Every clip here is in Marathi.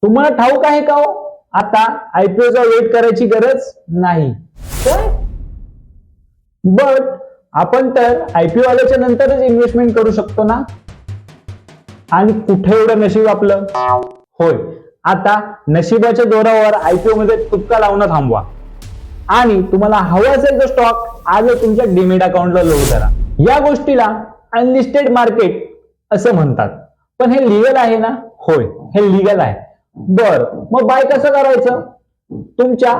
तुम्हाला ठाऊक आहे का हो, आता आयपीओचा वेट करायची गरज नाही. बट आपण तर आयपीओ आल्याच्या नंतरच इन्व्हेस्टमेंट करू शकतो ना. आणि कुठे एवढं नशीब आपलं. होय, आता नशिबाच्या जोरावर आयपीओ मध्ये तुक्का लावणं थांबवा आणि तुम्हाला हवा असेल तर स्टॉक आजच तुमच्या डीमेट अकाउंटला लोड करा. या गोष्टीला अनलिस्टेड मार्केट असं म्हणतात. पण हे लीगल आहे ना? होय, हे लीगल आहे. बर, मग बाय कसं करायचं? तुमच्या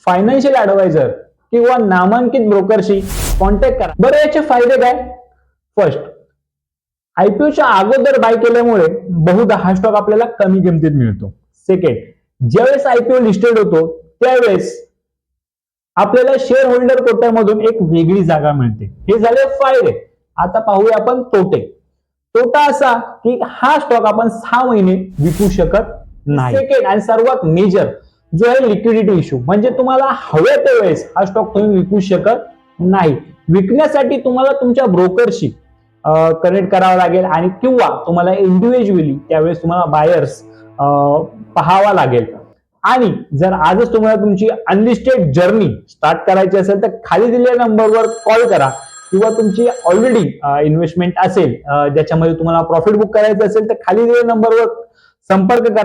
फायनान्शियल ऍडवायझर किंवा नामांकित ब्रोकरशी कॉन्टॅक्ट करा. बरं, याचे फायदे काय? फर्स्ट, आयपीओच्या अगोदर बाय केल्यामुळे बहुधा हा स्टॉक आपल्याला कमी किमतीत मिळतो. सेकंड, ज्यावेळेस आयपीओ लिस्टेड होतो त्यावेळेस आपल्याला शेअर होल्डर कोट्यामधून एक वेगळी जागा मिळते. हे झाले फायदे. आता पाहूया आपण तोटे. तोटा असा की हा स्टॉक आपण 6 महिने विकू शकत नाही. सेकंड आणि सर्वात मेजर जो आहे लिक्विडिटी इश्यू, म्हणजे तुम्हाला हवे त्यावेळेस हा स्टॉक तुम्ही विकू शकत नाही. विकण्यासाठी तुम्हाला तुमच्या ब्रोकरशी कनेक्ट करावा लागेल आणि किंवा तुम्हाला इंडिव्हिज्युअली त्यावेळेस तुम्हाला बायर्स पाहावा लागेल. आणि जर आजच तुम्हाला तुमची अनलिस्टेड जर्नी स्टार्ट करायची असेल तर खाली दिलेल्या नंबरवर कॉल करा किंवा तुमची ऑलरेडी इन्व्हेस्टमेंट असेल ज्याच्यामध्ये तुम्हाला प्रॉफिट बुक करायचं असेल तर खाली दिलेल्या नंबरवर संपर्क करा.